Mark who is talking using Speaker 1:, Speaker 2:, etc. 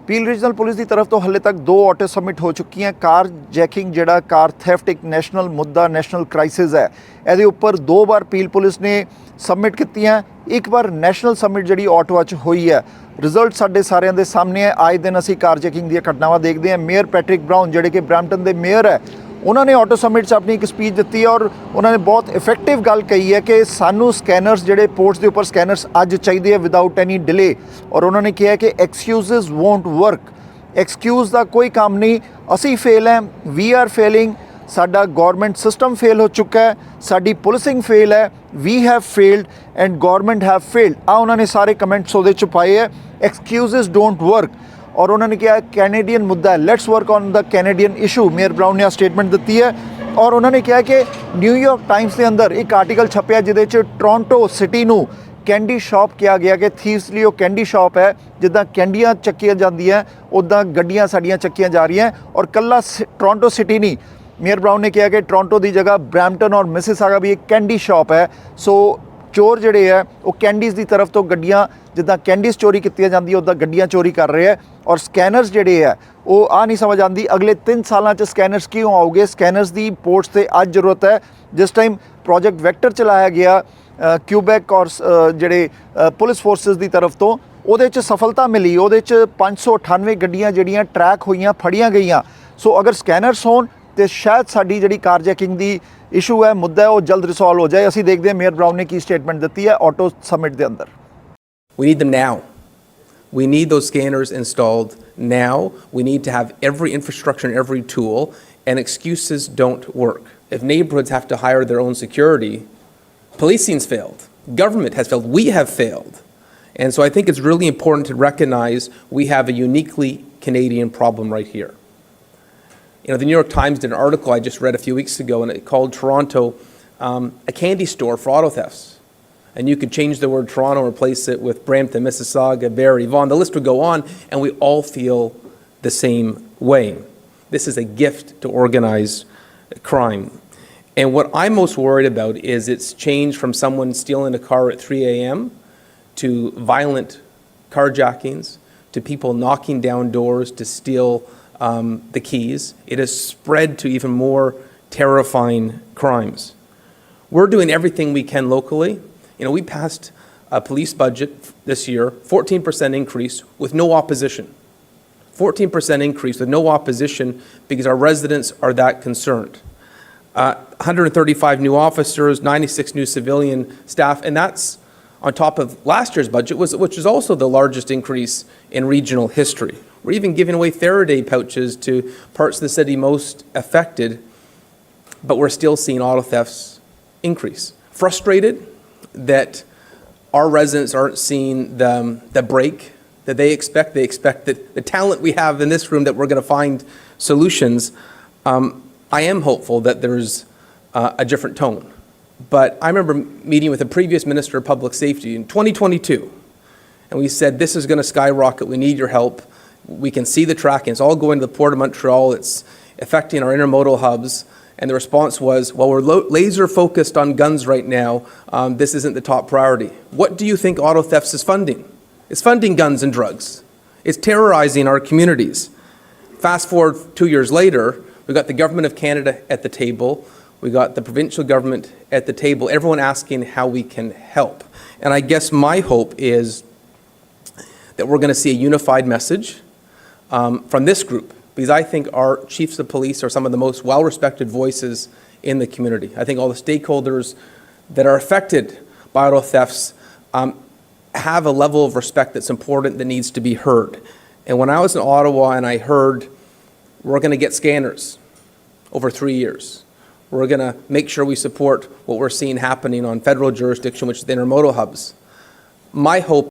Speaker 1: Peel regional police ਦੀ ਤਰਫ ਤੋਂ ਹਾਲੇ ਤੱਕ 2 ਆਟੋ ਸਬਮਿਟ ਹੋ ਚੁੱਕੀਆਂ। ਕਾਰ ਜੈਕਿੰਗ ਜਿਹੜਾ ਕਾਰ ਥੈਫਟ ਇੱਕ ਨੈਸ਼ਨਲ ਮੁੱਦਾ ਨੈਸ਼ਨਲ ਕ੍ਰਾਈਸਿਸ ਹੈ, ਇਹਦੇ ਉੱਪਰ 2 ਵਾਰ ਪੀਲ ਪੁਲਿਸ ਨੇ ਸਬਮਿਟ ਕੀਤੀਆਂ। ਇੱਕ ਵਾਰ ਨੈਸ਼ਨਲ ਸਬਮਿਟ ਜਿਹੜੀ ਆਟੋਆ 'ਚ ਹੋਈ ਹੈ, ਰਿਜ਼ਲਟ ਸਾਡੇ ਸਾਰਿਆਂ ਦੇ ਸਾਹਮਣੇ ਹੈ। ਆਏ ਦਿਨ ਅਸੀਂ ਕਾਰ ਚੈਕਿੰਗ ਦੀਆਂ ਘਟਨਾਵਾਂ ਦੇਖਦੇ ਹਾਂ। ਮੇਅਰ ਪੈਟਰਿਕ ਬਰਾਊਨ ਜਿਹੜੇ ਕਿ ਬਰੈਂਪਟਨ ਦੇ ਮੇਅਰ ਹੈ, ਉਹਨਾਂ ਨੇ ਆਟੋ ਸਬਮਿਟ 'ਚ ਆਪਣੀ ਇੱਕ ਸਪੀਚ ਦਿੱਤੀ ਹੈ ਔਰ ਉਹਨਾਂ ਨੇ ਬਹੁਤ ਇਫੈਕਟਿਵ ਗੱਲ ਕਹੀ ਹੈ ਕਿ ਸਾਨੂੰ ਸਕੈਨਰਸ ਜਿਹੜੇ ਪੋਰਟਸ ਦੇ ਉੱਪਰ ਸਕੈਨਰਸ ਅੱਜ ਚਾਹੀਦੇ ਆ ਵਿਦਆਊਟ ਐਨੀ ਡਿਲੇ। ਔਰ ਉਹਨਾਂ ਨੇ ਕਿਹਾ ਕਿ ਐਕਸਕਿਊਜ਼ਸ ਵੋਂਟ ਵਰਕ। ਐਕਸਕਿਊਜ਼ ਦਾ ਕੋਈ ਕੰਮ ਨਹੀਂ, ਅਸੀਂ ਫੇਲ ਹੈ, ਵੀ ਆਰ ਫੇਲਿੰਗ। ਸਾਡਾ ਗੌਰਮੈਂਟ ਸਿਸਟਮ ਫੇਲ ਹੋ ਚੁੱਕਾ ਹੈ, ਸਾਡੀ ਪੁਲਿਸਿੰਗ ਫੇਲ ਹੈ, we have failed and government have failed. ਉਹਨਾਂ ਨੇ ਸਾਰੇ ਕਮੈਂਟਸ ਉਹਦੇ 'ਚ ਪਾਏ ਹੈ, ਐਕਸਕਿਊਜ਼ਸ ਡੋਂਟ ਵਰਕ। ਔਰ ਉਹਨਾਂ ਨੇ ਕਿਹਾ ਕੈਨੇਡੀਅਨ ਮੁੱਦਾ ਹੈ, let's work on the Canadian issue. Mayor brown ਨੇ ਸਟੇਟਮੈਂਟ ਦਿੱਤੀ ਹੈ ਔਰ ਉਹਨਾਂ ਨੇ ਕਿਹਾ ਕਿ ਨਿਊਯਾਰਕ ਟਾਈਮਸ ਦੇ ਅੰਦਰ ਇੱਕ ਆਰਟੀਕਲ ਛਪਿਆ ਜਿਹਦੇ 'ਚ ਟੋਰਾਂਟੋ ਸਿਟੀ ਨੂੰ ਕੈਂਡੀ ਸ਼ਾਪ ਕਿਹਾ ਗਿਆ ਕਿ ਥੀਵਸ ਲਈ ਉਹ ਕੈਂਡੀ ਸ਼ਾਪ ਹੈ। ਜਿੱਦਾਂ ਕੈਂਡੀਆਂ ਚੱਕੀਆਂ ਜਾਂਦੀਆਂ ਉੱਦਾਂ ਗੱਡੀਆਂ ਸਾਡੀਆਂ ਚੱਕੀਆਂ ਜਾ ਰਹੀਆਂ। ਔਰ ਕੱਲਾ ਟੋਰਾਂਟੋ ਸਿਟੀ ਨਹੀਂ, ਮੇਅਰ ਬਰਾਊਨ ਨੇ ਕਿਹਾ ਕਿ ਟੋਰਾਂਟੋ ਦੀ ਜਗ੍ਹਾ ਬਰੈਂਪਟਨ ਔਰ ਮਿਸਿਸਾਗਾ ਵੀ ਇੱਕ ਕੈਂਡੀ ਸ਼ਾਪ ਹੈ। ਸੋ ਚੋਰ ਜਿਹੜੇ ਹੈ ਉਹ ਕੈਂਡੀਜ਼ ਦੀ ਤਰਫ ਤੋਂ ਗੱਡੀਆਂ, ਜਿੱਦਾਂ ਕੈਂਡੀਜ਼ ਚੋਰੀ ਕੀਤੀਆਂ ਜਾਂਦੀ ਉੱਦਾਂ ਗੱਡੀਆਂ ਚੋਰੀ ਕਰ ਰਹੇ ਹੈ। ਔਰ ਸਕੈਨਰਸ ਜਿਹੜੇ ਹੈ ਉਹ ਨਹੀਂ ਸਮਝ ਆਉਂਦੀ ਅਗਲੇ 3 ਸਾਲਾਂ 'ਚ ਸਕੈਨਰਸ ਕਿਉਂ ਆਉਗੇ। ਸਕੈਨਰਸ ਦੀ ਪੋਰਟਸ 'ਤੇ ਅੱਜ ਜ਼ਰੂਰਤ ਹੈ। ਜਿਸ ਟਾਈਮ ਪ੍ਰੋਜੈਕਟ ਵੈਕਟਰ ਚਲਾਇਆ ਗਿਆ ਕਿਊਬੈਕ ਔਰ ਜਿਹੜੇ ਪੁਲਿਸ ਫੋਰਸਿਸ ਦੀ ਤਰਫ ਤੋਂ, ਉਹਦੇ 'ਚ ਸਫਲਤਾ ਮਿਲੀ। ਉਹਦੇ 'ਚ 598 ਗੱਡੀਆਂ ਜਿਹੜੀਆਂ ਟਰੈਕ ਹੋਈਆਂ, ਫੜੀਆਂ ਗਈਆਂ। ਸੋ ਅਗਰ ਸਕੈਨਰਸ ਹੋਣ ਤੇ ਸ਼ਾਇਦ ਸਾਡੀ ਜਿਹੜੀ ਕਾਰ ਚੈਕਿੰਗ ਦੀ ਇਸ਼ੂ ਹੈ, ਮੁੱਦਾ ਹੈ, ਉਹ ਜਲਦ ਰਿਸੋਲਵ ਹੋ ਜਾਏ। ਅਸੀਂ ਦੇਖਦੇ ਹਾਂ ਮੇਅਰ ਬਰਾਊਨ ਨੇ ਕੀ ਸਟੇਟਮੈਂਟ ਦਿੱਤੀ ਹੈ ਆਟੋ ਸਬਮਿਟ ਦੇ ਅੰਦਰ।
Speaker 2: We need them now. We need those scanners installed now. We need to have every infrastructure and every tool, and excuses don't work. If neighborhoods have to hire their own security, policing's failed, government has failed, we have failed. And so I think it's really important to recognize we have a uniquely Canadian problem right here. You know, the New York Times did an article I just read a few weeks ago, and it called Toronto a candy store for auto thefts. And you could change the word Toronto, replace it with Brampton, Mississauga, Barrie, Vaughan. The list would go on, and we all feel the same way. This is a gift to organized crime. And what I'm most worried about is it's changed from someone stealing a car at 3 a.m. to violent carjackings, to people knocking down doors to steal the keys. It has spread to even more terrifying crimes. We're doing everything we can locally. You know, we passed a police budget this year, 14% increase with no opposition. 14% increase with no opposition because our residents are that concerned. 135 new officers, 96 new civilian staff, and that's on top of last year's budget, which is also the largest increase in regional history. We're even giving away Faraday pouches to parts of the city most affected, but we're still seeing auto thefts increase. Frustrated that our residents aren't seeing the break that they expect. They expect that the talent we have in this room that we're going to find solutions. I am hopeful that there's a different tone. But I remember meeting with a previous Minister of Public Safety in 2022, and we said, this is going to skyrocket. We need your help. We can see the tracking. It's all going to the Port of Montreal. It's affecting our intermodal hubs. And the response was, well, we're laser focused on guns right now. This isn't the top priority. What do you think auto thefts is funding? It's funding guns and drugs. It's terrorizing our communities. Fast forward 2 years later, we got the Government of Canada at the table. We got the provincial government at the table, everyone asking how we can help. And I guess my hope is that we're going to see a unified message from this group, because I think our chiefs of police are some of the most well-respected voices in the community. I think all the stakeholders that are affected by auto thefts have a level of respect that's important, that needs to be heard. And when I was in Ottawa and I heard we're going to get scanners over 3 years, we're going to make sure we support what we're seeing happening on federal jurisdiction, which is the intermodal hubs, my hope